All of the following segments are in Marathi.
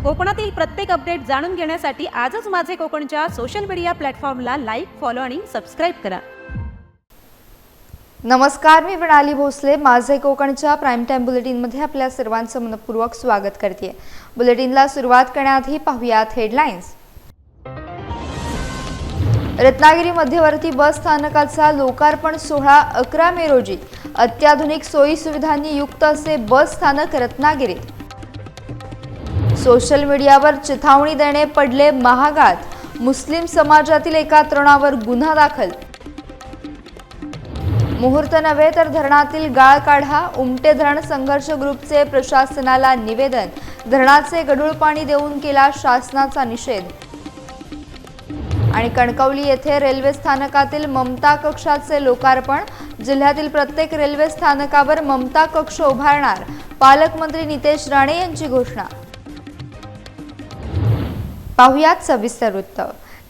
कोकणातील प्रत्येक अपडेट जाणून घेण्यासाठी आजच माझे कोकणच्या सोशल मीडिया प्लॅटफॉर्मला लाईक, फॉलो आणि सबस्क्राईब करा. नमस्कार, मी प्रणाली भोसले. माझे कोकणच्या प्राईम टाइम बुलेटिनमध्ये आपल्या सर्वांचं मनपूर्वक स्वागत करते. बुलेटिनला सुरुवात करण्याआधी पाहूयात हेडलाईन्स. रत्नागिरी मध्यवर्ती बस स्थानकाचा लोकार्पण सोहळा 11 मे रोजी. अत्याधुनिक सोयी सुविधांनी युक्त असे बस स्थानक रत्नागिरीत. सोशल मीडियावर चिथावणी देणे पडले महागात. मुस्लिम समाजातील एका तरुणावर गुन्हा दाखल. मुहूर्त नव्हे तर धरणातील गाळ काढा. उमटे धरण संघर्ष ग्रुपचे प्रशासनाला निवेदन. धरणाचे गढूळ पाणी देऊन केला शासनाचा निषेध. आणि कणकवली येथे रेल्वे स्थानकातील ममता कक्षाचे लोकार्पण. जिल्ह्यातील प्रत्येक रेल्वे स्थानकावर ममता कक्ष उभारणार. पालकमंत्री नितेश राणे यांची घोषणा. पाहुयात सविस्तर वृत्त.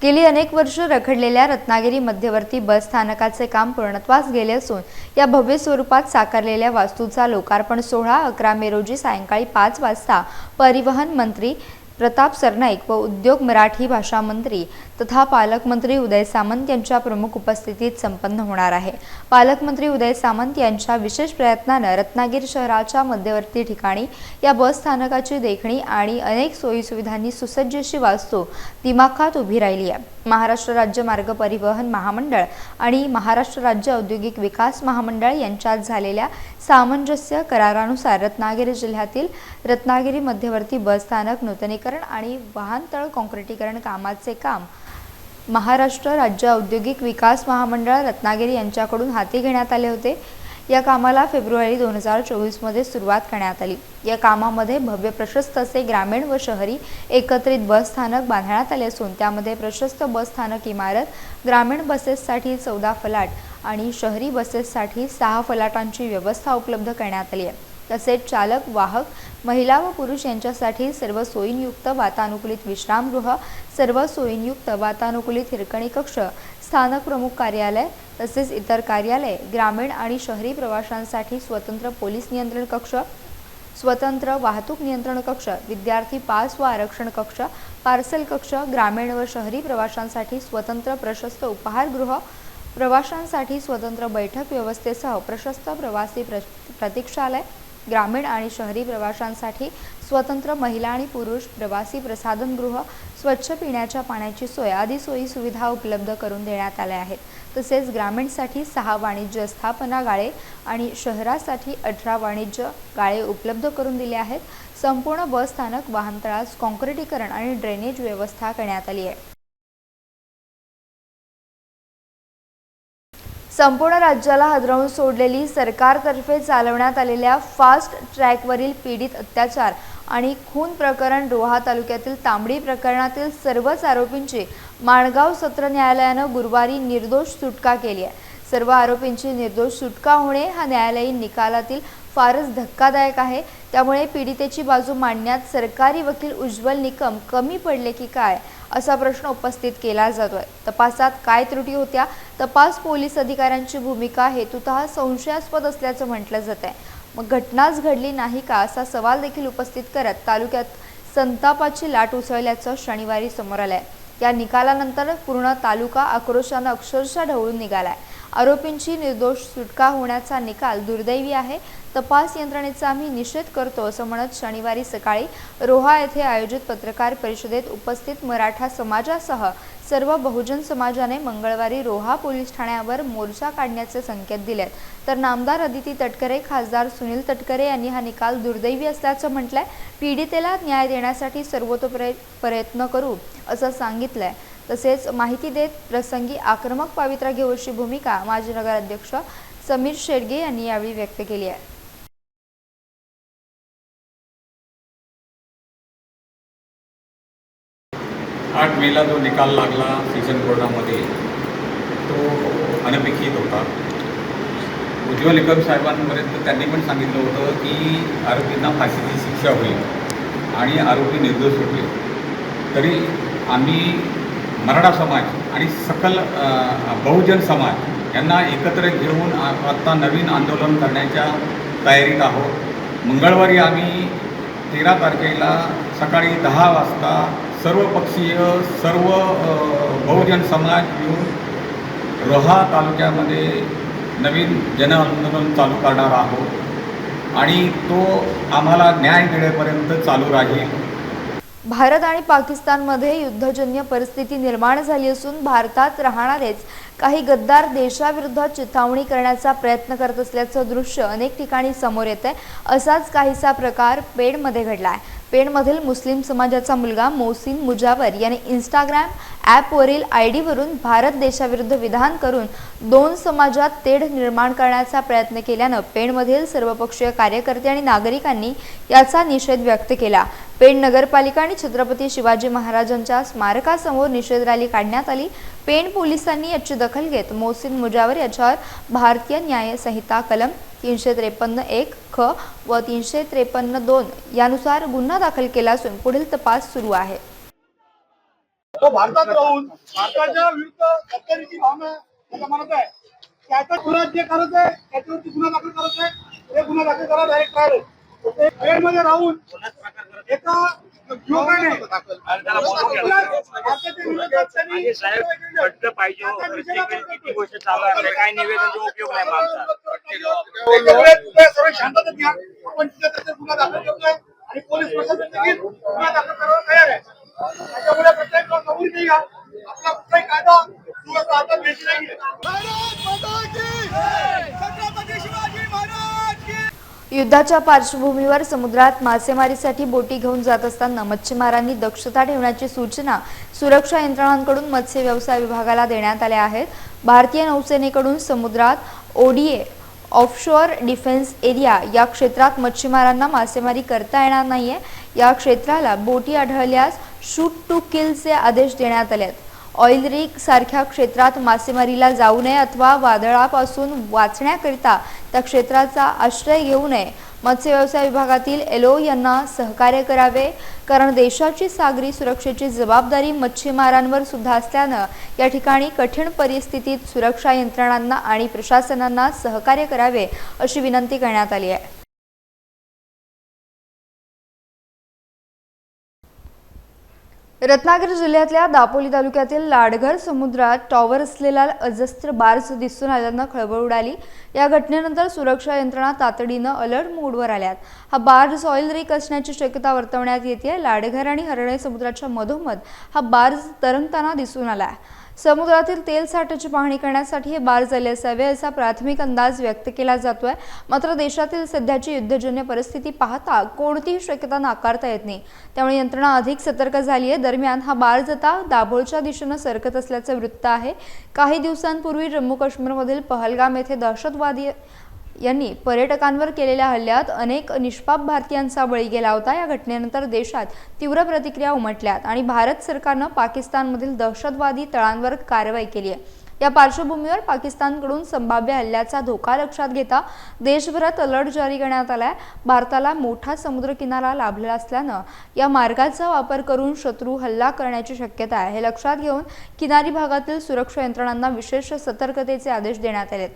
गेली अनेक वर्ष रखडलेल्या रत्नागिरी मध्यवर्ती बस स्थानकाचे काम पूर्णत्वास गेले असून या भव्य स्वरूपात साकारलेल्या वास्तूचा लोकार्पण सोहळा 11 मे रोजी सायंकाळी 5 वाजता परिवहन मंत्री प्रताप सरनाईक व उद्योग मराठी भाषा मंत्री तथा पालकमंत्री उदय सामंत यांच्या प्रमुख उपस्थितीत संपन्न होणार आहे. पालकमंत्री उदय सामंत यांच्या विशेष प्रयत्नाने रत्नागिरी शहराच्या मध्यवर्ती ठिकाणी या बस स्थानकाची देखणी आणि अनेक सोयी सुविधांनी सुसज्ज अशी वास्तू दिमाखात उभी राहिली आहे. महाराष्ट्र राज्य मार्ग परिवहन महामंडळ आणि महाराष्ट्र राज्य औद्योगिक विकास महामंडळ यांच्यात झालेल्या सामंजस्य करारानुसार रत्नागिरी जिल्ह्यातील रत्नागिरी मध्यवर्ती बस स्थानक नूतनीकरण आणि वाहनतळ काँक्रिटीकरण कामाचे काम महाराष्ट्र राज्य औद्योगिक विकास महामंडळ रत्नागिरी यांच्याकडून हाती घेण्यात आले होते. या कामाला फेब्रुवारी 2024 मध्ये सुरुवात करण्यात आली. या कामामध्ये भव्य प्रशस्त असे ग्रामीण व शहरी एकत्रित बस स्थानक बांधण्यात आले असून त्यामध्ये प्रशस्त बस स्थानक इमारत, ग्रामीण बसेससाठी 14 फलाट आणि शहरी बसेससाठी 6 फलाटांची व्यवस्था उपलब्ध करण्यात आली आहे. तसेच चालक, वाहक, महिला व पुरुष यांच्यासाठी सर्व सोयींयुक्त वातानुकूलित विश्रामगृह, सर्व सोयींयुक्त वातानुकूलित हिरकणी कक्ष, स्थानक प्रमुख कार्यालय तसेच इतर कार्यालय, ग्रामीण आणि शहरी प्रवाशांसाठी स्वतंत्र पोलीस नियंत्रण कक्ष, स्वतंत्र वाहतूक नियंत्रण कक्ष, विद्यार्थी पास व आरक्षण कक्ष, पार्सल कक्ष, ग्रामीण व शहरी प्रवाशांसाठी स्वतंत्र प्रशस्त उपाहारगृह, प्रवाशांसाठी स्वतंत्र बैठक व्यवस्थेसह प्रशस्त प्रवासी प्रतीक्षालय, ग्रामीण आणि शहरी प्रवाशांसाठी स्वतंत्र महिला आणि पुरुष प्रवासी प्रसाधनगृह, स्वच्छ पिण्याच्या पाण्याची सोय आदी सोयी सुविधा उपलब्ध करून देण्यात आल्या आहेत. तसेच ग्रामीणसाठी 6 वाणिज्य स्थापना गाळे आणि शहरासाठी 18 वाणिज्य गाळे उपलब्ध करून दिले आहेत. संपूर्ण बस स्थानक वाहनतळास काँक्रिटीकरण आणि ड्रेनेज व्यवस्था करण्यात आली आहे. संपूर्ण राज्याला हादरवून सोडलेली सरकारतर्फे चालवण्यात आलेल्या फास्ट ट्रॅकवरील पीडित अत्याचार आणि खून प्रकरण रोहा तालुक्यातील तांबडी प्रकरणातील सर्वच आरोपींची माणगाव सत्र न्यायालयानं गुरुवारी निर्दोष सुटका केली आहे. सर्व आरोपींची निर्दोष सुटका होणे हा न्यायालयीन निकालातील फारच धक्कादायक आहे. त्यामुळे पीडितेची बाजू मांडण्यात सरकारी वकील उज्ज्वल निकम कमी पडले की काय असा प्रश्न उपस्थित केला जातोय. तपासात काय त्रुटी होत्या? तपास पोलीस अधिकाऱ्यांची भूमिका हेतुतः संशयास्पद असल्याचं म्हटलं जात आहे. मग घटनाच घडली नाही का असा सवाल देखील उपस्थित करत तालुक्यात संतापाची लाट उसळल्याचं शनिवारी समोर आलंय. या निकालानंतर पूर्ण तालुका आक्रोशानं अक्षरशः ढवळून निघालाय. आरोपींची निर्दोष सुटका होण्याचा निकाल दुर्दैवी आहे. तपास यंत्रणेचा आम्ही निषेध करतो असं म्हणत शनिवारी सकाळी रोहा येथे आयोजित पत्रकार परिषदेत उपस्थित मराठा समाजासह सर्व बहुजन समाजाने मंगळवारी रोहा पोलीस ठाण्यावर मोर्चा काढण्याचे संकेत दिलेत. तर नामदार अदिती तटकरे, खासदार सुनील तटकरे यांनी हा निकाल दुर्दैवी असल्याचं म्हटलंय. पीडितेला न्याय देण्यासाठी सर्वतोपरी प्रयत्न करू असं सांगितलंय. तसेच माहिती देत प्रसंगी आक्रमक पवित्रा घेऊ अशी भूमिका माजी नगराध्यक्ष समीर शेडगे यांनी यावेळी व्यक्त केली आहे. 8 मेला जो निकाल लागला सेशन कोर्टामध्ये तो अनपेक्षित होता. उज्ज्वल निकम साहेबांपर्यंत त्यांनी पण सांगितलं होतं की आरोपींना फाशीची शिक्षा होईल आणि आरोपी निर्दोष होतील. तरी आम्ही मराठा समाज आणि सकल बहुजन समाज यांना एकत्र घेऊन आता नवीन आंदोलन करण्याच्या तयारीत आहोत. मंगळवारी आम्ही 13 तारखेला सकाळी 10 वाजता सर्वपक्षीय सर्व बहुजन समाज येऊन रोहा तालुक्यामध्ये नवीन जनआंदोलन चालू करणार आहोत आणि तो आम्हाला न्याय मिळेपर्यंत चालू राहील. भारत आणि पाकिस्तानमध्ये युद्धजन्य परिस्थिती निर्माण झाली असून भारतात राहणारेच काही गद्दार देशाविरुद्ध चिथावणी करण्याचा प्रयत्न करत असल्याचं दृश्य अनेक ठिकाणी समोर येतंय. असाच काहीसा प्रकार पेणमध्ये घडला आहे. पेणमधील मुस्लिम समाजाचा मुलगा मोहसिन मुजावर याने इंस्टाग्राम ॲपवरील आयडीवरून भारत देशाविरुद्ध विधान करून दोन समाजात तेढ निर्माण करण्याचा प्रयत्न केल्यानं पेणमधील सर्वपक्षीय कार्यकर्ते आणि नागरिकांनी याचा निषेध व्यक्त केला. पेण नगरपालिका आणि छत्रपती शिवाजी महाराजांच्या स्मारकासमोर निषेध रॅली काढण्यात आली. पेण पोलिसांनी याची दखल घेत मोहसिन मुजावर याच्यावर भारतीय न्याय संहिता कलम 353(1) ख व 353(2) यानुसार गुन्हा दाखल केला असून पुढील तपास सुरू आहे. तो भारतात राहून भारताच्या विरुद्ध गद्दारीची भावना त्याला म्हणत आहे. त्याचा गुन्हा जे करत आहे त्याच्यावरती गुन्हा दाखल करत आहे. ते गुन्हा दाखल करा डायरेक्ट काय पेणमध्ये राहून एका युवकाने गोष्ट चालू आहे काय निवेदन उपयोग नाही मागचा सर्व शांतता घ्या. आपण तिथे गुन्हा दाखल करतोय आणि पोलीस प्रशासन देखील गुन्हा दाखल करायला तयार आहे. त्याच्यामुळे प्रत्येक समोर नाही आपला कुठलाही कायदा सुव्यवस्था आता भेटली नाहीये. छत्रपती शिवाजी महाराज की युद्धाच्या पार्श्वभूमीवर समुद्रात मासेमारीसाठी बोटी घेऊन जात असताना मच्छीमारांनी दक्षता ठेवण्याची सूचना सुरक्षा यंत्रणांकडून मत्स्य व्यवसाय विभागाला देण्यात आल्या आहेत. भारतीय नौसेनेकडून समुद्रात ओडीए ऑफशोअर डिफेन्स एरिया या क्षेत्रात मच्छीमारांना मासेमारी करता येणार नाहीये. या क्षेत्राला बोटी आढळल्यास शूट टू किलचे आदेश देण्यात आले आहेत. ऑइल रिग सारख्या क्षेत्रात मासेमारीला जाऊ नये अथवा वादळापासून वाचण्याकरिता त्या क्षेत्राचा आश्रय घेऊ नये. मत्स्य व्यवसाय विभागातील एलओ यांना सहकार्य करावे, कारण देशाची सागरी सुरक्षेची जबाबदारी मच्छीमारांवर सुद्धा असल्यानं या ठिकाणी कठीण परिस्थितीत सुरक्षा यंत्रणांना आणि प्रशासनांना सहकार्य करावे अशी विनंती करण्यात आली आहे. रत्नागिरी जिल्ह्यातल्या दापोली तालुक्यातील लाडघर समुद्रात टॉवर असलेला अजस्त्र बार्ज दिसून आल्यानं खळबळ उडाली. या घटनेनंतर सुरक्षा यंत्रणा तातडीनं अलर्ट मोडवर आल्यात. हा बार्ज ऑइल रिग असण्याची शक्यता वर्तवण्यात येते. लाडघर आणि हरणे समुद्राच्या मधोमध हा बार्ज तरंगताना दिसून आला. समुद्रातील तेल साठ्याची पाहणी करण्यासाठी हे बार्ज आले असावे असा प्राथमिक अंदाज व्यक्त केला जातोय. मात्र देशातील सध्याची युद्धजन्य परिस्थिती पाहता कोणतीही शक्यता नाकारता येत नाही. त्यामुळे यंत्रणा अधिक सतर्क झाली आहे. दरम्यान हा बार्ज आता दाभोळच्या दिशेनं सरकत असल्याचं वृत्त आहे. काही दिवसांपूर्वी जम्मू काश्मीरमधील पहलगाम येथे दहशतवादी यांनी पर्यटकांवर केलेल्या हल्ल्यात अनेक निष्पाप भारतीयांचा बळी गेला होता. या घटनेनंतर देशात तीव्र प्रतिक्रिया उमटल्यात आणि भारत सरकारनं पाकिस्तानमधील दहशतवादी तळांवर कारवाई केली आहे. या पार्श्वभूमीवर पाकिस्तानकडून संभाव्य हल्ल्याचा धोका लक्षात घेता देशभरात अलर्ट जारी करण्यात आलाय. भारताला मोठा समुद्रकिनारा लाभलेला असल्यानं या मार्गाचा वापर करून शत्रू हल्ला करण्याची शक्यता आहे. हे लक्षात घेऊन किनारी भागातील सुरक्षा यंत्रणांना विशेष सतर्कतेचे आदेश देण्यात आलेत.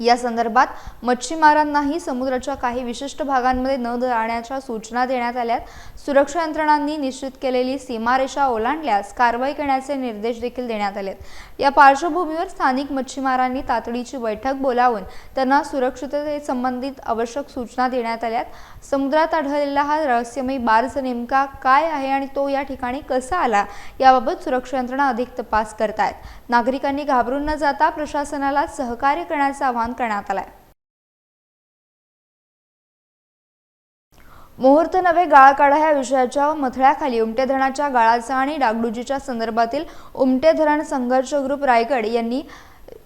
या संदर्भात मच्छीमारांनाही समुद्राच्या काही विशिष्ट भागांमध्ये न जाण्याच्या सूचना देण्यात आल्यात. सुरक्षा यंत्रणांनी निश्चित केलेली सीमारेषा ओलांडल्यास कारवाई करण्याचे निर्देश देखील देण्यात आलेत. या पार्श्वभूमीवर स्थानिक मच्छीमारांनी तातडीची बैठक बोलावून त्यांना सुरक्षिततेसंबंधित आवश्यक सूचना देण्यात आल्यात. समुद्रात आढळलेला हा रहस्यमयी बार्ज नेमका काय आहे आणि तो या ठिकाणी कसा आला याबाबत सुरक्षा यंत्रणा अधिक तपास करतायत. नागरिकांनी घाबरून न जाता प्रशासनाला सहकार्य करण्याचं आवाहन करण्यात आलंय. मुहूर्त नव्हे गाळ काढा या विषयाच्या मथळ्याखाली उमटे धरणाच्या गाळाचा आणि डागडुजीच्या संदर्भातील उमटे धरण संघर्ष ग्रुप रायगड यांनी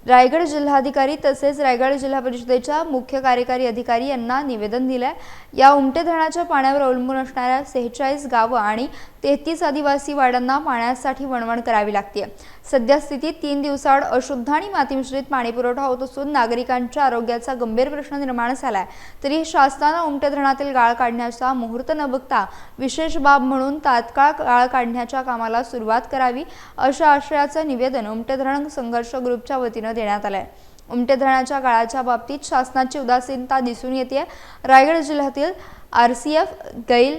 रायगड जिल्हाधिकारी तसेच रायगड जिल्हा परिषदेच्या मुख्य कार्यकारी अधिकारी यांना निवेदन दिलंय. या उमटे धरणाच्या पाण्यावर अवलंबून असणाऱ्या 46 गावं आणि 33 आदिवासी वाड्यांना पाण्यासाठी वणवण करावी लागते. सध्या स्थितीत 3 दिवसाआड अशुद्ध आणि मातीमिश्रित पाणी पुरवठा होत असून नागरिकांच्या आरोग्याचा गंभीर प्रश्न निर्माण झालाय. तरी शासनानं उमटे धरणातील गाळ काढण्याचा मुहूर्त न बघता विशेष बाब म्हणून तात्काळ गाळ काढण्याच्या कामाला सुरुवात करावी अशा आशयाचं निवेदन उमटे धरण संघर्ष ग्रुपच्या वतीनं देण्यात आलंय. उमटे धरणाच्या गाळाच्या बाबतीत शासनाची उदासीनता दिसून येते. रायगड जिल्ह्यातील RCF, गैल,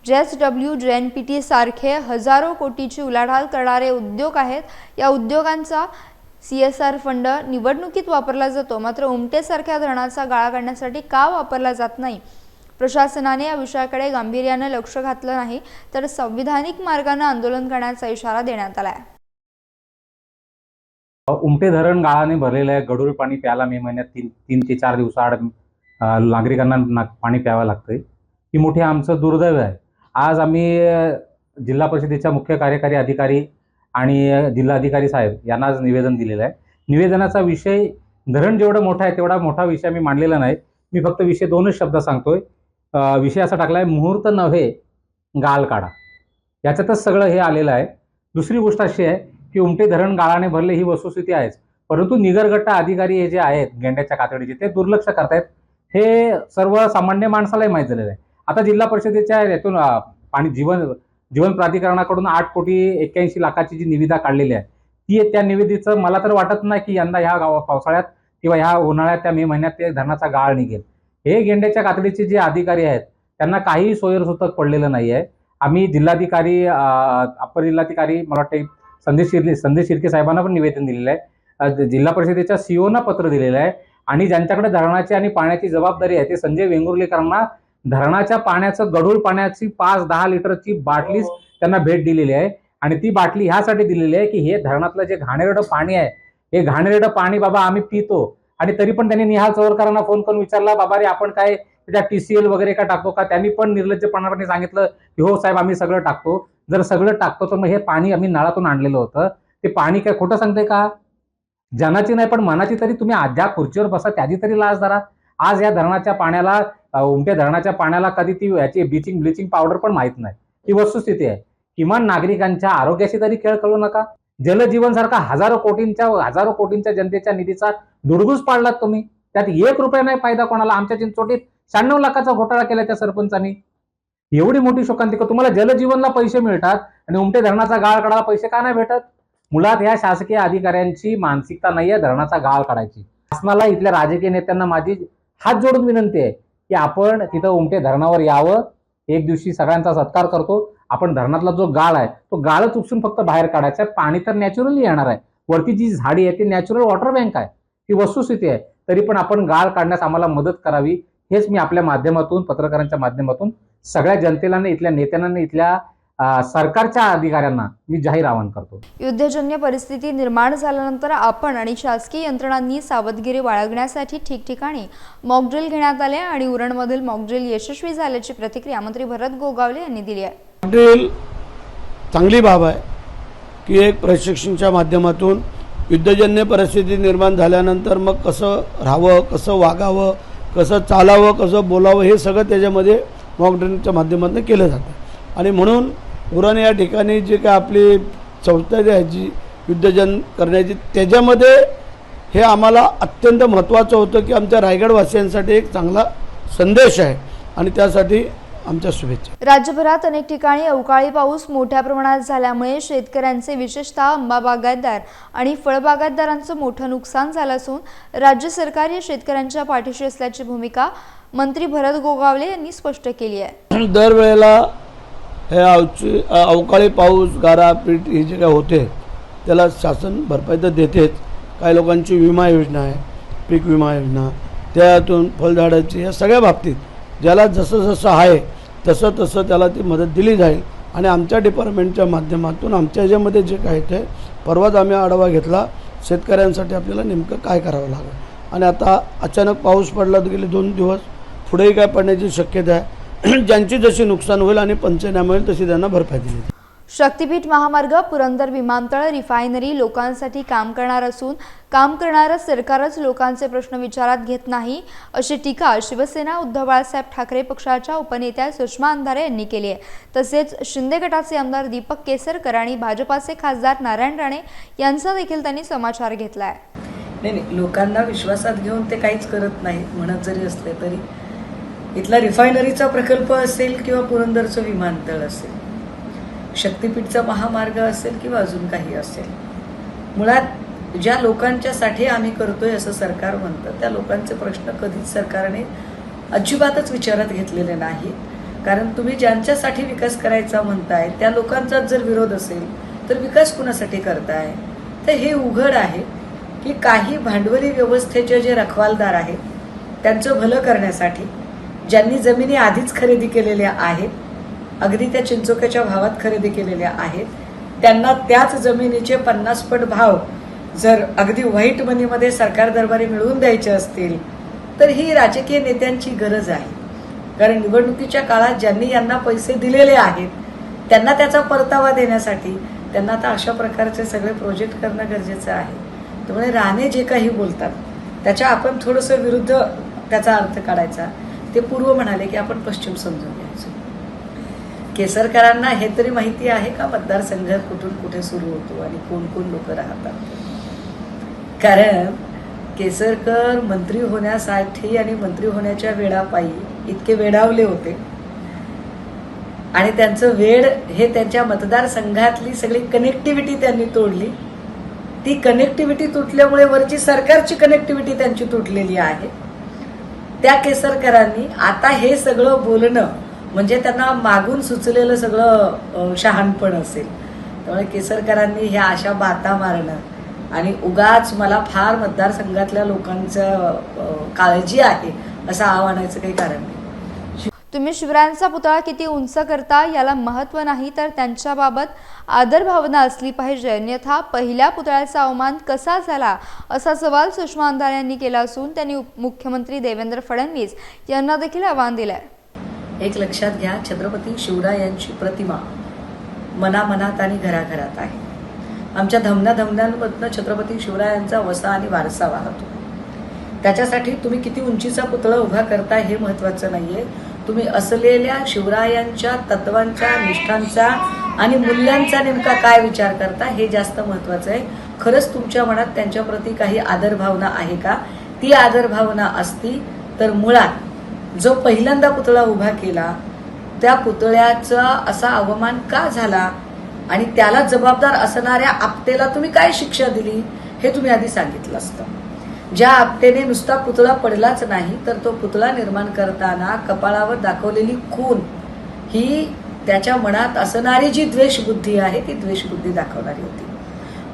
JSW, JNPT सारखे हजारो कोटीची उलाढाल करणारे उद्योग आहेत. या उद्योगांचा CSR फंड निवडणुकीत वापरला जातो, मात्र उमटेसारख्या धरणाचा गाळा काढण्यासाठी का वापरला जात नाही? प्रशासनाने या विषयाकडे गांभीर्याने लक्ष घातलं नाही तर संविधानिक मार्गाने आंदोलन करण्याचा इशारा देण्यात आलाय. उमटे धरण गाळाने भरलेलं आहे. गढूळ पाणी प्यायला मे महिन्यात 3 ते 4 दिवसाआड नागरिकांना पाणी प्यावं लागतंय. ही मोठी आमचं दुर्दैव आहे. आज आम्ही जिल्हा परिषदेच्या मुख्य कार्यकारी अधिकारी आणि जिल्हाधिकारी साहेब यांना आज निवेदन दिलेलं आहे. निवेदनाचा विषय धरण जेवढं मोठं आहे तेवढा मोठा विषय मी मांडलेला नाही. मी फक्त विषय 2च शब्द सांगतोय. विषय असा टाकला आहे, मुहूर्त नव्हे गाळ काढा. याच्यातच सगळं हे आलेलं आहे. दुसरी गोष्ट अशी आहे की उमटे धरण गाळाने भरले ही वस्तुस्थिती आहेच, परंतु निगरगट्टा अधिकारी हे जे आहेत गेंड्याच्या कातडीचे ते दुर्लक्ष करतायत. हे सर्वसामान्य माणसालाही माहीत झालेलं आहे. आता जिल्हा परिषदेच्या यातून पाणी जीवन प्राधिकरणाकडून 8,81,00,000 जी निविदा काढलेली आहे ती त्या निविदेचं मला तर वाटत नाही की यंदा ह्या पावसाळ्यात किंवा ह्या उन्हाळ्यात त्या मे महिन्यात ते धरणाचा गाळ निघेल. हे गेंड्याच्या कातडीचे जे अधिकारी आहेत त्यांना काही सोयरसूतक पडलेलं नाही आहे. आम्ही जिल्हाधिकारी, अप्पर जिल्हाधिकारी, मला वाटते संदेश शिर्के साहेबांना पण निवेदन दिलेलं आहे. जिल्हा परिषदेच्या COना पत्र दिलेलं आहे आणि ज्यांच्याकडे धरणाची आणि पाण्याची जबाबदारी आहे ते संजय वेंगुर्लेकरांना धरणाच्या पाण्याचं, गढूळ पाण्याची 5-10 लिटरची बाटलीच त्यांना भेट दिलेली आहे. आणि ती बाटली ह्यासाठी दिलेली आहे की हे धरणातलं जे घाणेरडं पाणी आहे, हे घाणेरडं पाणी बाबा आम्ही पितो. आणि तरी पण त्यांनी निहाल चौरकरांना फोन करून विचारला, बाबा रे आपण काय त्याच्या TCL वगैरे का टाकतो का? त्यांनी पण निर्लज्जपणाने सांगितलं की हो साहेब आम्ही सगळं टाकतो. जर सगळं टाकतो तर मग हे पाणी आम्ही नळातून आणलेलं होतं, ते पाणी काय खोटं सांगते का? जनाची नाही पण मनाची तरी तुम्ही ज्या खुर्चीवर बसा त्याची तरी लाज धरा. आज या धरणाच्या पाण्याला, उमटे धरणाच्या पाण्याला कधी ती याची ब्लिचिंग पावडर पण माहित नाही. ही वस्तुस्थिती आहे. किमान नागरिकांच्या आरोग्याशी तरी खेळ करू नका. जलजीवन सारखा हजारो कोटींच्या जनतेच्या निधीचा दुर्गुस पाडलात तुम्ही. त्यात 1 रुपया नाही फायदा कोणाला. आमच्या चिंचोटीत 96 लाखाचा घोटाळा केला त्या सरपंचांनी. एवढी मोठी शोकांतिका. तुम्हाला जलजीवनला पैसे मिळतात आणि उमटे धरणाचा गाळ काढायला पैसे का नाही भेटत? मुळात ह्या शासकीय अधिकाऱ्यांची मानसिकता नाहीये धरणाचा गाळ काढायची. शासनाला, इथल्या राजकीय नेत्यांना माझी हात जोडून विनंती आहे की आपण तिथं उमटे धरणावर यावं. एक दिवशी सगळ्यांचा सत्कार करतो. आपण धरणातला जो गाळ आहे तो गाळच उपसून फक्त बाहेर काढायचा आहे. पाणी तर नॅचरली येणार आहे. वरती जी झाडी आहे ती नॅचरल वॉटर बँक आहे. ही वस्तुस्थिती आहे. तरी पण आपण गाळ काढण्यास आम्हाला मदत करावी, हेच मी आपल्या माध्यमातून, पत्रकारांच्या माध्यमातून सगळ्या जनतेला, इथल्या नेत्यांना, इथल्या सरकारच्या अधिकाऱ्यांना मी जाहीर आवाहन करतो. युद्धजन्य परिस्थिती निर्माण झाल्यानंतर आपण आणि शासकीय यंत्रणांनी सावधगिरी बाळगण्यासाठी ठिकठिकाणी मॉकड्रिल घेण्यात आले आणि उरणमधील मॉकड्रिल यशस्वी झाल्याची प्रतिक्रिया मंत्री भरत गोगावले यांनी दिली आहे. मॉकड्रिल चांगली बाब आहे की एक प्रशिक्षणाच्या माध्यमातून युद्धजन्य परिस्थिती निर्माण झाल्यानंतर मग कसं राहावं, कसं वागावं, कसं चालावं, कसं बोलावं, हे सगळं त्याच्यामध्ये मॉकड्रिलच्या माध्यमातून केलं जातं. आणि म्हणून उरण या ठिकाणी जे काय आपली संस्था आहे जी युद्धजन करण्याची, त्याच्यामध्ये हे आम्हाला अत्यंत महत्त्वाचं होतं की आमच्या रायगडवासियांसाठी एक चांगला संदेश आहे आणि त्यासाठी आमच्या शुभेच्छा. राज्यभरात अनेक ठिकाणी अवकाळी पाऊस मोठ्या प्रमाणात झाल्यामुळे शेतकऱ्यांचे, विशेषतः आंबा बागायतदार आणि फळबागायतदारांचं मोठं नुकसान झालं असून राज्य सरकार या शेतकऱ्यांच्या पाठीशी असल्याची भूमिका मंत्री भरत गोगावले यांनी स्पष्ट केली आहे. दरवेळेला हे अवकाळी पाऊस, गारा, पीठ हे जे काय होते त्याला शासन भरपाई तर देतेच. काही लोकांची विमा योजना आहे, पीक विमा योजना, त्यातून फळझाडाची, या सगळ्या बाबतीत ज्याला जसं जसं आहे तसं तसं त्याला ती मदत दिली जाईल. आणि आमच्या डिपार्टमेंटच्या माध्यमातून आमच्या ह्याच्यामध्ये जे काय ते परवाच आम्ही आढावा घेतला शेतकऱ्यांसाठी आपल्याला नेमकं काय करावं लागेल. आणि आता अचानक पाऊस पडला तर गेले 2 दिवस पुढेही काय पडण्याची शक्यता आहे. ज्यांची जशी नुकसान होईल आणि पंचनामा होईल तशी त्यांना भरपाई दिली. शक्तीपीठ महामार्ग, पुरंदर विमानतळ, रिफायनरी लोकांसाठी काम करणार असून काम करणारं सरकारच लोकांचे प्रश्न विचारात घेत नाही, अशी टीका शिवसेना उद्धव बाळासाहेब ठाकरे पक्षाच्या उपनेत्या सुषमा अंधारे यांनी केली आहे. तसेच शिंदे गटाचे आमदार दीपक केसरकर आणि भाजपाचे खासदार नारायण राणे यांचा देखील त्यांनी समाचार घेतला आहे. नाही, लोकांना विश्वासात घेऊन ते काहीच करत नाहीत म्हणत जरी असले तरी इथला रिफायनरीचा प्रकल्प असेल किंवा पुरंदरचं विमानतळ असेल, शक्तीपीठचा महामार्ग असेल किंवा अजून काही असेल, मुळात ज्या लोकांच्यासाठी आम्ही करतोय असं सरकार म्हणतं, त्या लोकांचे प्रश्न कधीच सरकारने अजिबातच विचारात घेतलेले नाही. कारण तुम्ही ज्यांच्यासाठी विकास करायचा म्हणताय त्या लोकांचा जर विरोध असेल तर विकास कुणासाठी करताय? तर हे उघड आहे की काही भांडवली व्यवस्थेचे जे रखवालदार आहेत त्यांचं भलं करण्यासाठी ज्यांनी जमिनी आधीच खरेदी केलेल्या आहेत, अगदी त्या चिंचोक्याच्या भावात खरेदी केलेल्या आहेत, त्यांना त्याच जमिनीचे 50 पट भाव जर अगदी व्हाईट मनीमध्ये सरकार दरबारी मिळवून द्यायचे असतील तर ही राजकीय नेत्यांची गरज आहे. कारण निवडणुकीच्या काळात ज्यांनी यांना पैसे दिलेले आहेत त्यांना त्याचा परतावा देण्यासाठी त्यांना आता अशा प्रकारचे सगळे प्रोजेक्ट करणं गरजेचं आहे. त्यामुळे राणे जे काही बोलतात त्याच्या आपण थोडंसं विरुद्ध त्याचा अर्थ काढायचा. ते पूर्व म्हणाले की आपण पश्चिम समजून घ्यायचं. केसरकरांना हे तरी माहिती आहे का मतदारसंघ कुठून कुठे सुरू होतो आणि कोण कोण लोक राहतात? कारण केसरकर मंत्री होण्यासाठी आणि मंत्री होण्याच्या वेळापायी इतके वेडावले होते आणि त्यांचं वेड हे त्यांच्या मतदारसंघातली सगळी कनेक्टिव्हिटी त्यांनी तोडली. ती कनेक्टिव्हिटी तुटल्यामुळे वरची सरकारची कनेक्टिव्हिटी त्यांची तुटलेली आहे. त्या केसरकरांनी आता हे सगळं बोलणं म्हणजे त्यांना मागून सुचलेलं सगळं शहाणपण असेल. त्यामुळे केसरकरांनी ह्या अशा बाता मारणं आणि उगाच मला फार मतदारसंघातल्या लोकांचं काळजी आहे असं आव्हानाचं काही कारण नाही. तुम्ही शिवरायांचा पुतळा किती उंच करता याला महत्त्व नाही, तर त्यांच्याबाबत आदर भावना असली पाहिजे, अन्यथा पहिल्या पुतळ्याचा अवमान कसा झाला असा सवाल सुषमा अंधारे यांनी केला असून त्यांनी मुख्यमंत्री देवेंद्र फडणवीस यांना देखील आव्हान दिलंय. एक लक्षात घ्या, छत्रपती शिवरायांची प्रतिमा मनामनात आणि घराघरात आहे. आमच्या धमन्यांमधनं छत्रपती शिवरायांचा वसा आणि वारसा वाहतो. त्याच्यासाठी तुम्ही किती उंचीचा पुतळा उभा करता हे महत्त्वाचं नाहीये. तुम्ही असलेल्या शिवरायांच्या तत्वांचा, निष्ठांचा आणि मूल्यांचा नेमका काय विचार करता हे जास्त महत्त्वाचं आहे. खरंच तुमच्या मनात त्यांच्याप्रती काही आदरभावना आहे का? ती आदरभावना असती तर मुळात जो पहिल्यांदा पुतळा उभा केला त्या पुतळ्याचा असा अवमान का झाला आणि त्याला जबाबदार असणाऱ्या आपटेला तुम्ही काय शिक्षा दिली हे तुम्ही आधी सांगितलं असतं. ज्या आपटेने नुसता पुतळा पडलाच नाही तर तो पुतळा निर्माण करताना कपाळावर दाखवलेली खून ही त्याच्या मनात असणारी जी द्वेषबुद्धी आहे ती द्वेषबुद्धी दाखवणारी होती.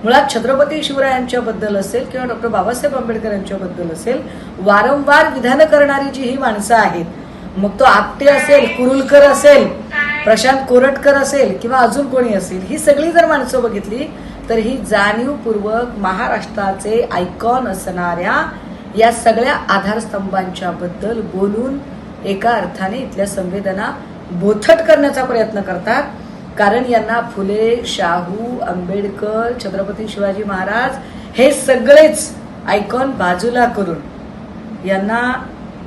मुळात छत्रपती शिवरायांच्याबद्दल असेल किंवा डॉक्टर बाबासाहेब आंबेडकर यांच्याबद्दल असेल वारंवार विधानं करणारी जी ही माणसं आहेत, मग तो आपटे असेल, कुरुलकर असेल, प्रशांत कोरटकर असेल किंवा अजून कोणी असेल, ही सगळी जर माणसं बघितली तर ही जाणीवपूर्वक महाराष्ट्राचे आयकॉन असणाऱ्या या सगळ्या आधारस्तंभांच्या बद्दल बोलून एका अर्थाने इथल्या संवेदना बोथट करण्याचा प्रयत्न करतात. कारण यांना फुले, शाहू, आंबेडकर, छत्रपती शिवाजी महाराज हे सगळेच आयकॉन बाजूला करून यांना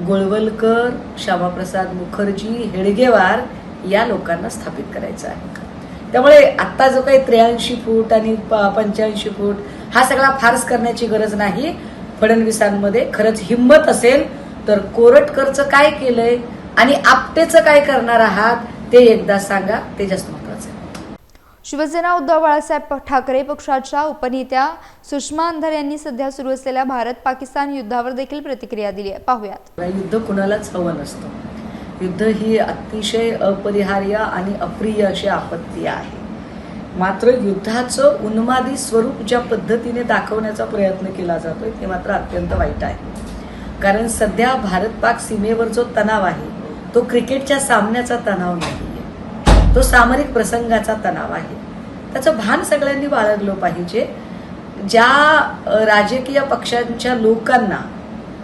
गोळवलकर, श्यामाप्रसाद मुखर्जी, हेडगेवार या लोकांना स्थापित करायचं आहे. त्यामुळे आत्ता जो काही 83 फूट आणि 85 फूट हा सगळा फार्स करण्याची गरज नाही. फडणवीसांमध्ये खरंच हिंमत असेल तर कोरटकरचं काय केलंय आणि आपटेचं काय करणार आहात ते एकदा सांगा, ते जास्त महत्वाचं आहे. शिवसेना उद्धव बाळासाहेब ठाकरे पक्षाच्या उपनेत्या सुषमा अंधारे यांनी सध्या सुरू असलेल्या भारत-पाकिस्तान युद्धावर देखील प्रतिक्रिया दिली आहे. पाहूयात. युद्ध कुणालाच हवं नसतं. युद्ध ही अतिशय अपरिहार्य आणि अप्रिय अशी आपत्ती आहे. मात्र युद्धाचं उन्मादी स्वरूप ज्या पद्धतीने दाखवण्याचा प्रयत्न केला जातोय ते मात्र अत्यंत वाईट आहे. कारण सध्या भारत-पाक सीमेवर जो तणाव आहे तो क्रिकेटच्या सामन्याचा तणाव नाही, तो सामरिक प्रसंगाचा तणाव आहे. त्याचं भान सगळ्यांनी बाळगलं पाहिजे. ज्या राजकीय पक्षांच्या लोकांना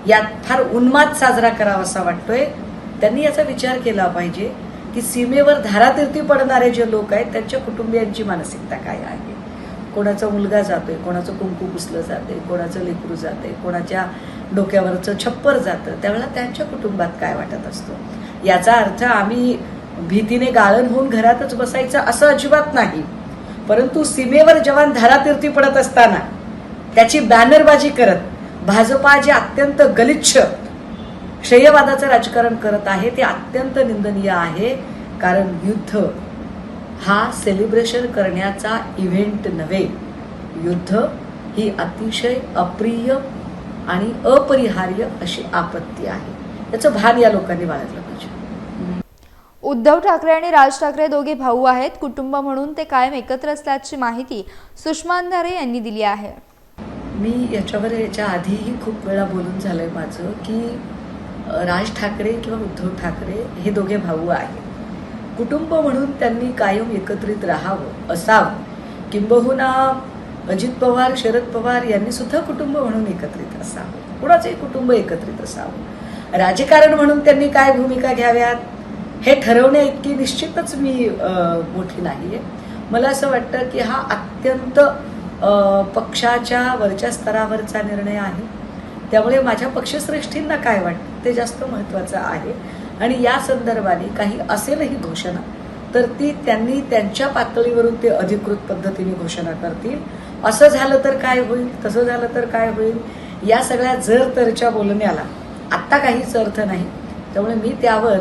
यात फार उन्माद साजरा करावासा वाटतोय त्यांनी याचा विचार केला पाहिजे की सीमेवर धारातीर्थी पडणारे जे लोक आहेत त्यांच्या कुटुंबियांची मानसिकता काय आहे. कोणाचा मुलगा जातोय, कोणाचं कुंकू पुसलं जाते, कोणाचं लेकरू जाते, कोणाच्या डोक्यावरचं छप्पर जातं, त्यावेळेला त्यांच्या कुटुंबात काय वाटत असतो. याचा अर्थ आम्ही भीतीने गाळण होऊन घरातच बसायचं असं अजिबात नाही. परंतु सीमेवर जवान धारातीर्थी पडत असताना त्याची बॅनरबाजी करत भाजपा जे अत्यंत गलिच्छ श्रेयवादाचं राजकारण करत आहे ते अत्यंत निंदनीय आहे. कारण युद्ध हा सेलिब्रेशन करण्याचा इव्हेंट नव्हे. युद्ध ही अतिशय अप्रिय आणि अपरिहार्य अशी आपत्ती आहे. याचं भान या लोकांनी बाळगलं पाहिजे. उद्धव ठाकरे आणि राज ठाकरे दोघे भाऊ आहेत. कुटुंब म्हणून ते कायम एकत्र असल्याची माहिती सुषमा अंधारे यांनी दिली आहे. मी याच्या आधीही खूप वेळा बोलून झालंय माझं की राज ठाकरे किंवा उद्धव ठाकरे हे दोघे भाऊ आहेत. कुटुंब म्हणून त्यांनी कायम एकत्रित राहावं, असावं. किंबहुना अजित पवार, शरद पवार यांनी सुद्धा कुटुंब म्हणून एकत्रित असावं. कुणाचंही कुटुंब एकत्रित असावं. राजकारण म्हणून त्यांनी काय भूमिका घ्याव्यात हे ठरवण्या इतकी निश्चितच मी मोठी नाही आहे. मला असं वाटतं की हा अत्यंत पक्षाच्या वरच्या स्तरावरचा निर्णय आहे. त्यामुळे माझ्या पक्षश्रेष्ठींना काय वाटतं ते जास्त महत्त्वाचं आहे. आणि या संदर्भाने काही असेलही घोषणा तर ती त्यांनी त्यांच्या पातळीवरून ते अधिकृत पद्धतीने घोषणा करतील. असं झालं तर काय होईल, तसं झालं तर काय होईल, या सगळ्या जर तरच्या बोलण्याला आत्ता काहीच अर्थ नाही. त्यामुळे मी त्यावर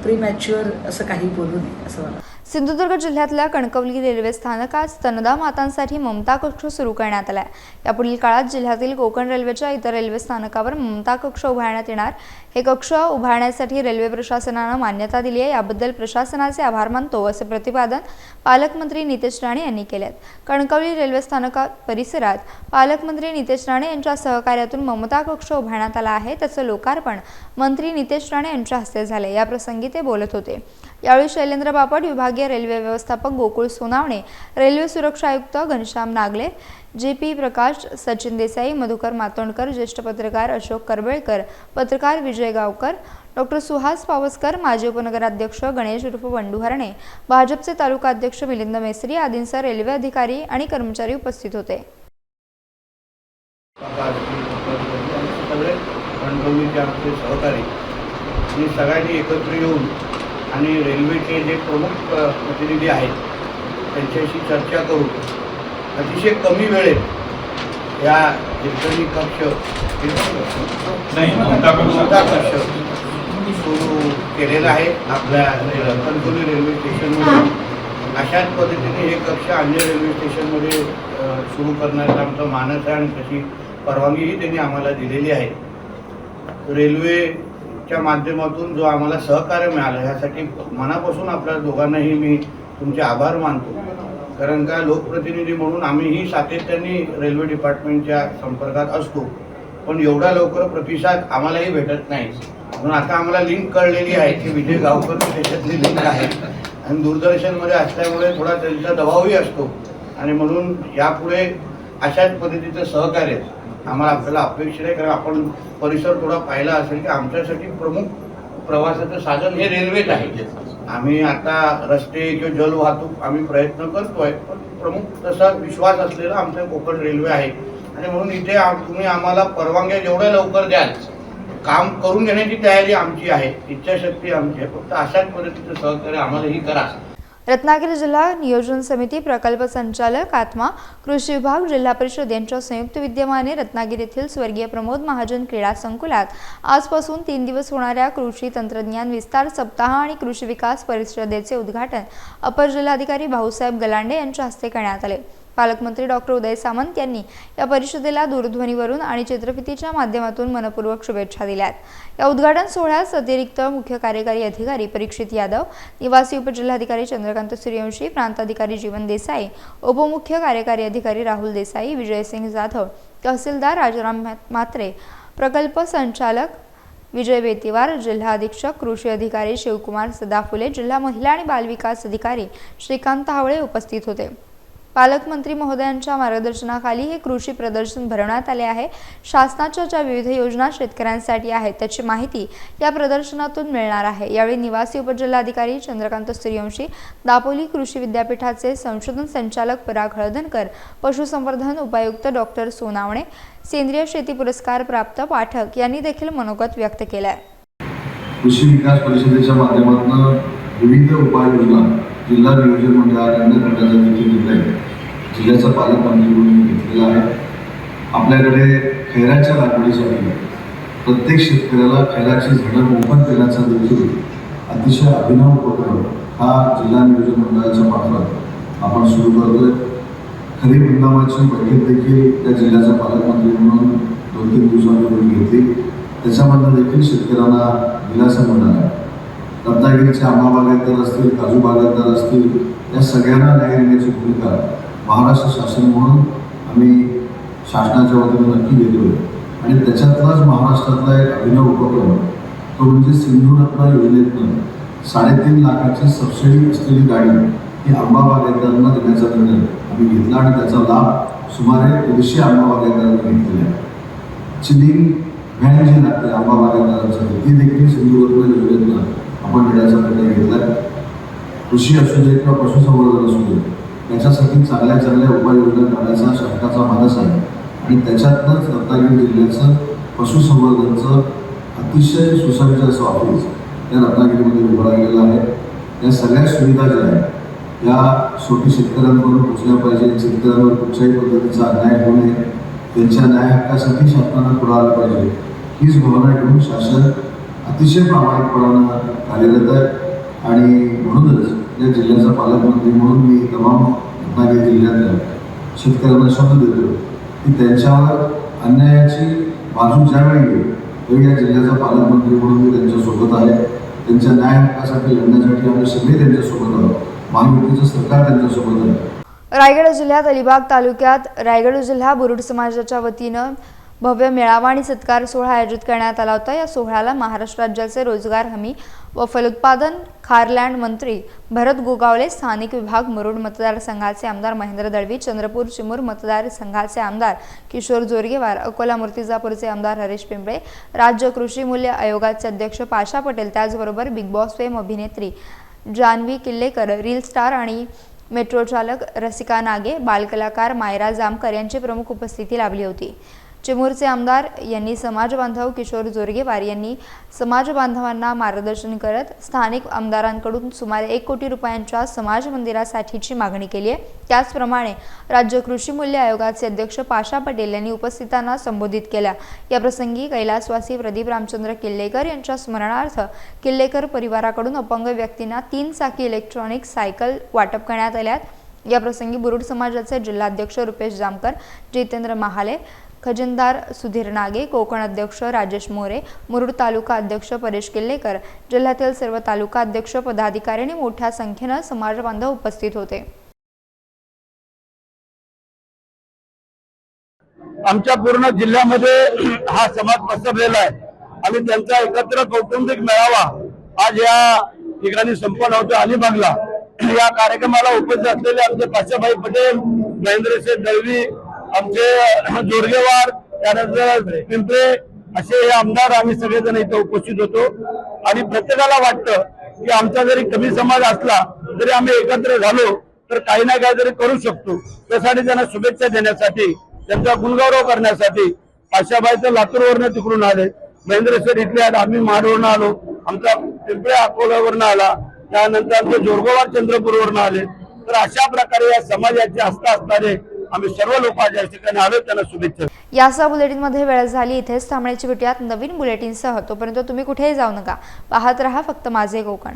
प्रीमॅच्युअर असं काही बोलू नये असं मला. सिंधुदुर्ग जिल्ह्यातल्या कणकवली रेल्वे स्थानकात स्तनदा मातांसाठी ममता कक्ष सुरू करण्यात आलाय. यापुढील काळात जिल्ह्यातील कोकण रेल्वेच्या इतर रेल्वे स्थानकावर ममता कक्ष उभारण्यात येणार. हे कक्ष उभारण्यासाठी रेल्वे प्रशासनानं मान्यता दिली आहे. याबद्दल प्रशासनाचे आभार मानतो असे प्रतिपादन पालकमंत्री नितेश राणे यांनी केले. कणकवली रेल्वे स्थानका परिसरात पालकमंत्री नितेश राणे यांच्या सहकार्यातून ममता कक्ष उभारण्यात आला आहे. त्याचं लोकार्पण मंत्री नितेश राणे यांच्या हस्ते झाले. या प्रसंगी ते बोलत होते. यावेळी शैलेंद्र बापट, विभागीय रेल्वे व्यवस्थापक गोकुळ सोनावणे, रेल्वे सुरक्षा आयुक्त घनश्याम नागले, JP प्रकाश, सचिन देसाई, मधुकर मातोंडकर, ज्येष्ठ पत्रकार अशोक करबेळकर, पत्रकार विजय गावकर, डॉक्टर सुहास पावसकर, माजी उपनगराध्यक्ष गणेश उर्फ बंडू हरणे, भाजपचे तालुका अध्यक्ष मिलिंद मेसरी आदींसह रेल्वे अधिकारी आणि कर्मचारी उपस्थित होते. सगळ्यांनी एकत्र येऊन आणि रेल्वेचे जे प्रमुख प्रतिनिधी आहेत त्यांच्याशी चर्चा करून अतिशय कमी वेळेत या इलेक्ट्रॉनिक कक्ष सुरू केलेला आहे आपल्या कणकवली रेल्वे स्टेशनमध्ये. अशाच पद्धतीने हे कक्ष अन्य रेल्वे स्टेशनमध्ये सुरू करण्याचा आमचा मानस आहे आणि तशी परवानगीही त्यांनी आम्हाला दिलेली आहे. रेल्वेच्या माध्यमातून जो आम्हाला सहकार्य मिळालं यासाठी मनापासून आपल्या दोघांनाही मी तुमचे आभार मानतो. कारण का लोकप्रतिनिधी म्हणून आम्हीही सातत्याने रेल्वे डिपार्टमेंटच्या संपर्कात असतो, पण एवढा लवकर प्रतिसाद आम्हालाही भेटत नाही. म्हणून आता आम्हाला लिंक कळलेली आहे की विजय गावकर त्याच्यातली लिंक आहे आणि दूरदर्शनमध्ये असल्यामुळे थोडा त्यांचा दबावही असतो आणि म्हणून यापुढे अशाच पद्धतीचं सहकार्य आम्हाला आपल्याला अपेक्षित आहे. कारण आपण परिसर थोडा पाहिला असेल की आमच्यासाठी प्रमुख प्रवासाचं साधन हे रेल्वेच आहे. आम्ही आता रस्ते किंवा जल वाहतूक आम्ही प्रयत्न करतोय, पण प्रमुख तसा विश्वास असलेला आमचा कोकण रेल्वे आहे आणि म्हणून इथे तुम्ही आम्हाला परवानग्या जेवढ्या लवकर द्याल काम करून घेण्याची तयारी आमची आहे, इच्छाशक्ती आमची आहे. फक्त अशाच पद्धतीचं सहकार्य आम्हालाही करा. रत्नागिरी जिल्हा नियोजन समिती प्रकल्प संचालक आत्मा, कृषी विभाग, जिल्हा परिषद यांच्या संयुक्त विद्यमाने रत्नागिरी येथील स्वर्गीय प्रमोद महाजन क्रीडा संकुलात आजपासून 3 दिवस होणाऱ्या कृषी तंत्रज्ञान विस्तार सप्ताह आणि कृषी विकास परिषदेचे उद्घाटन अपर जिल्हाधिकारी भाऊसाहेब गलांडे यांच्या हस्ते करण्यात आले. पालकमंत्री डॉक्टर उदय सामंत यांनी या परिषदेला दूरध्वनीवरून आणि चित्रफितीच्या माध्यमातून मनपूर्वक शुभेच्छा दिल्यात. या उद्घाटन सोहळ्यास अतिरिक्त मुख्य कार्यकारी अधिकारी परीक्षित यादव, निवासी उपजिल्हाधिकारी चंद्रकांत सूर्यवंशी, प्रांताधिकारी जीवन देसाई, उपमुख्य कार्यकारी अधिकारी राहुल देसाई, विजयसिंग जाधव, तहसीलदार राजाराम म्हात्रे, प्रकल्प संचालक विजय बेतीवार, जिल्हा अधीक्षक कृषी अधिकारी शिवकुमार सदाफुले, जिल्हा महिला आणि बालविकास अधिकारी श्रीकांत हावळे उपस्थित होते. पालकमंत्री महोदयांच्या मार्गदर्शनाखाली हे कृषी प्रदर्शन भरवण्यात आले आहे. शासनाच्या ज्या विविध योजना शेतकऱ्यांसाठी आहेत त्याची माहिती या प्रदर्शनातून मिळणार आहे. यावेळी निवासी उपजिल्हाधिकारी चंद्रकांत सूर्यवंशी, दापोली कृषी विद्यापीठाचे संशोधन संचालक पराग हळदणकर, पशुसंवर्धन उपायुक्त डॉक्टर सोनावणे, सेंद्रिय शेती पुरस्कार प्राप्त पाठक यांनी देखील मनोगत व्यक्त केले. कृषी विकास परिषदेच्या माध्यमातून विविध उपाययोजना जिल्हा नियोजन मंडळाकडून करण्याचा देखील निर्णय जिल्ह्याचा पालकमंत्री म्हणून घेतलेला आहे. आपल्याकडे खैराच्या लागवडीसाठी प्रत्येक शेतकऱ्याला खैराची झाडं मोफत देण्याचा देखील अतिशय अभिनव उपक्रम हा जिल्हा नियोजन मंडळाच्या मार्फत आपण सुरू करतोय. खरीप हंगामाची बैठक देखील त्या जिल्ह्याचा पालकमंत्री म्हणून 2-3 दिवसांपूर्वी घेतली. त्याच्यामधनं देखील शेतकऱ्यांना दिलासा मिळाला. रत्नागिरीचे आंबा बागायतदार असतील, काजू बागायतदार असतील, या सगळ्यांना न्याय देण्याची भूमिका महाराष्ट्र शासन म्हणून आम्ही शासनाच्या वतीनं नक्की घेतो आहे. आणि त्याच्यातलाच महाराष्ट्रातला एक अभिनव उपक्रम तो म्हणजे सिंधुरत्न योजनेतनं 3.5 लाखाची सबसिडी असलेली गाडी ही आंबा बागायतदारांना देण्याचा निर्णय आम्ही घेतला आणि त्याचा लाभ सुमारे 150 आंबा बागायतदारांना घेतलेला आहे. चिलिंग व्हॅन जी लागते आंबा बागायतदारांसाठी ती देखील सिंधुदुर्ग योजनेतनं आपण देण्याचा निर्णय घेतला आहे. कृषी असू दे किंवा पशुसंवर्धन असू दे याच्यासाठी चांगल्या चांगल्या उपाययोजना करण्याचा शासनाचा मानस आहे. आणि त्याच्यातनंच रत्नागिरी जिल्ह्याचं पशुसंवर्धनचं अतिशय सुसज्ज असं ऑफिस या रत्नागिरीमध्ये उभं राहिलेलं आहे. या सगळ्या सुविधा ज्या आहेत या शेवटी शेतकऱ्यांपर्यंत पोचल्या पाहिजे. शेतकऱ्यांवर कुठल्याही पद्धतीचा अन्याय होऊ नये, त्यांच्या न्याय हक्कासाठी शासनानं पुढे आलं पाहिजे. हीच भावना घेऊन शासन अतिशय प्रामाणिकपणानं कार्यरत आहे. आणि म्हणूनच या जिल्ह्याचा पालकमंत्री म्हणून मी तमाम रत्नागिरी जिल्ह्यातल्या शेतकऱ्यांना शब्द देतो की त्यांच्यावर अन्यायाची बाजू ज्यावेळी येईल त्यावेळी या जिल्ह्याचा पालकमंत्री म्हणून मी त्यांच्यासोबत आहे. त्यांच्या न्याय हक्कासाठी लढण्यासाठी आम्ही सगळे त्यांच्यासोबत आहोत. महायुतीचं सरकार त्यांच्यासोबत आहे. रायगड जिल्ह्यात अलिबाग तालुक्यात रायगड जिल्हा बुरुड समाजाच्या वतीनं भव्य मेळावा आणि सत्कार सोहळा आयोजित करण्यात आला होता. या सोहळ्याला महाराष्ट्र राज्याचे रोजगार हमी व फलोत्पादन खारलँड मंत्री भरत गोगावले, स्थानिक विभाग मुरुड मतदारसंघाचे आमदार महेंद्र दळवी, चंद्रपूर चिमूर मतदारसंघाचे आमदार किशोर जोरगेवार, अकोला मूर्तिजापूरचे आमदार हरीश पिंपळे, राज्य कृषी मूल्य आयोगाचे अध्यक्ष पाशा पटेल, त्याचबरोबर बिग बॉस फेम अभिनेत्री जान्हवी किल्लेकर, रील स्टार आणि मेट्रो चालक रसिका नागे, बालकलाकार मायरा जामकर यांची प्रमुख उपस्थिती लाभली होती. चिमूरचे आमदार यांनी समाज बांधव किशोर जोरगेवार यांनी समाज बांधवांना मार्गदर्शन करत स्थानिक आमदारांकडून सुमारे 1 कोटी रुपयांच्या समाज मंदिरासाठीची मागणी केली आहे. त्याचप्रमाणे राज्य कृषी मूल्य आयोगाचे अध्यक्ष पाशा पटेल यांनी उपस्थितांना संबोधित केला. या प्रसंगी कैलासवासी प्रदीप रामचंद्र किल्लेकर यांच्या स्मरणार्थ किल्लेकर परिवाराकडून अपंग व्यक्तींना 3 चाकी इलेक्ट्रॉनिक सायकल वाटप करण्यात आल्यात. या प्रसंगी बुरुड समाजाचे जिल्हाध्यक्ष रुपेश जामकर, जितेंद्र महाले, खजिनदार सुधीर नागे, कोकण अध्यक्ष राजेश मोरे, मुरुड तालुका अध्यक्ष परेश किल्लेकर, जिल्ह्यातील सर्व तालुका अध्यक्ष पदाधिकारी आणि मोठ्या संख्येने समाज बांधव उपस्थित होते. आमच्या पूर्ण जिल्ह्यामध्ये हा समाज पसरलेला आहे आणि त्यांचा एकत्र कौटुंबिक मेळावा आज या ठिकाणी संपन्न होतो अलिबागला. या कार्यक्रमाला उपस्थित असलेले आमचे पाशाभाई पटेल, महेंद्रशेठ दळवी, आमचे जोरगेवार, त्यानंतर पिंपळे असे हे आमदार आम्ही सगळेजण इथे उपस्थित होतो. आणि प्रत्येकाला वाटतं की आमचा जरी कमी समाज असला तरी आम्ही एकत्र झालो तर काही ना काही तरी करू शकतो. त्यासाठी त्यांना शुभेच्छा देण्यासाठी, त्यांचा गुणगौरव करण्यासाठी पाशाबाई तर लातूरवरनं तिकडून आले, महेंद्रशेठ इथले आहेत, आम्ही महाडवरनं आलो, आमचा पिंपळे अकोल्यावरनं आला, त्यानंतर आमचे जोरगेवार चंद्रपूरवरनं आले. तर अशा प्रकारे या समाजाची आस्था असणारे आम्ही सर्व लोक या ठिकाणी आलो, त्यांना शुभेच्छा. यासह बुलेटिनमध्ये वेळ झाली. इथेच थांबण्याची भेटूयात नवीन बुलेटिनसह. तोपर्यंत तुम्ही कुठेही जाऊ नका. पाहत रहा फक्त माझे कोकण.